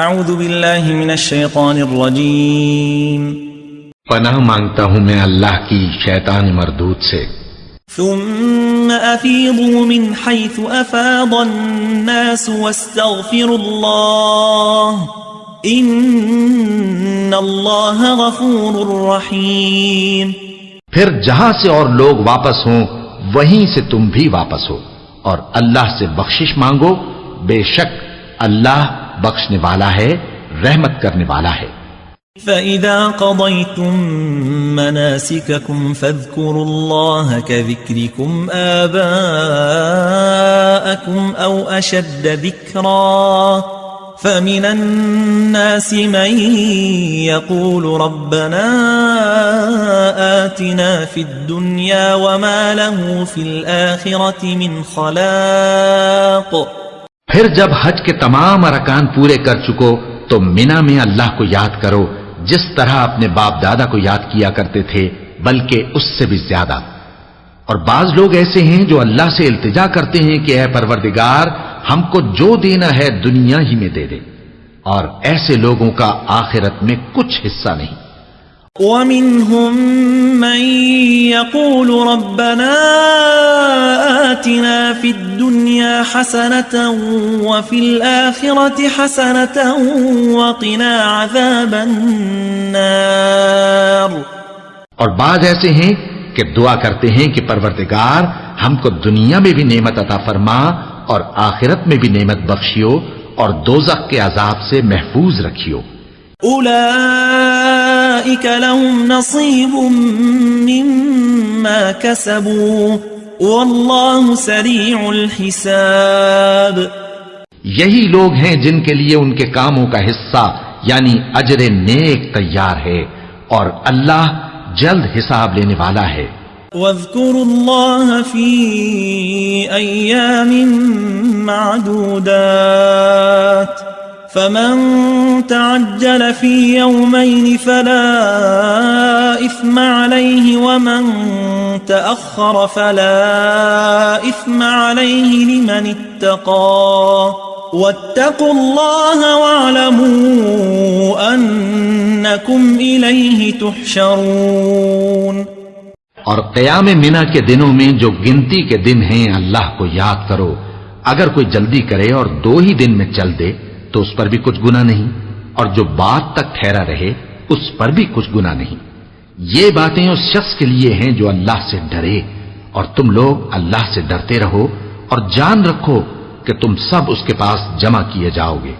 اعوذ باللہ من الشیطان الرجیم پناہ مانگتا ہوں میں اللہ کی شیطان مردود سے۔ ثم افیضوا من حیث افاض الناس واستغفروا اللہ ان اللہ غفور رحیم۔ پھر جہاں سے اور لوگ واپس ہوں وہیں سے تم بھی واپس ہو اور اللہ سے بخشش مانگو، بے شک اللہ بخشنے والا ہے، رحمت کرنے والا ہے۔ فَإِذَا قَضَيْتُم مَّنَاسِكَكُمْ فَاذْكُرُوا اللَّهَ كَذِكْرِكُمْ آبَاءَكُمْ أَوْ أَشَدَّ ذِكْرًا فَمِنَ النَّاسِ مَن يَقُولُ رَبَّنَا آتِنَا فِي الدُّنْيَا وَمَا لَهُ فِي الْآخِرَةِ مِنْ خَلَاقٍ۔ پھر جب حج کے تمام ارکان پورے کر چکو تو مینا میں اللہ کو یاد کرو جس طرح اپنے باپ دادا کو یاد کیا کرتے تھے، بلکہ اس سے بھی زیادہ۔ اور بعض لوگ ایسے ہیں جو اللہ سے التجا کرتے ہیں کہ اے پروردگار ہم کو جو دینا ہے دنیا ہی میں دے دے، اور ایسے لوگوں کا آخرت میں کچھ حصہ نہیں۔ وَمِنْهُمْ مَنْ يَقُولُ رَبَّنَا آتِنَا فِي الدُّنْيَا حَسَنَةً وَفِي الْآخِرَةِ حَسَنَةً وَقِنَا عَذَابَ النَّارِ۔ اور بعض ایسے ہیں کہ دعا کرتے ہیں کہ پروردگار ہم کو دنیا میں بھی نعمت عطا فرما اور آخرت میں بھی نعمت بخشیو اور دوزخ کے عذاب سے محفوظ رکھیو۔ اولئک لهم نصیب مما کسبوا واللہ سریع الحساب۔ یہی لوگ ہیں جن کے لیے ان کے کاموں کا حصہ یعنی اجر نیک تیار ہے اور اللہ جلد حساب لینے والا ہے۔ واذکروا اللہ فی ایام معدودات فمن تعجل في يومين فلا إثم عليه ومن تأخر فلا إثم عليه لمن اتقى واتقوا الله واعلموا أنكم إليه تحشرون۔ اور قیام منا کے دنوں میں جو گنتی کے دن ہیں اللہ کو یاد کرو، اگر کوئی جلدی کرے اور 2 ہی دن میں چل دے تو اس پر بھی کچھ گناہ نہیں، اور جو بات تک ٹھہرا رہے اس پر بھی کچھ گناہ نہیں۔ یہ باتیں اس شخص کے لیے ہیں جو اللہ سے ڈرے، اور تم لوگ اللہ سے ڈرتے رہو اور جان رکھو کہ تم سب اس کے پاس جمع کیے جاؤ گے۔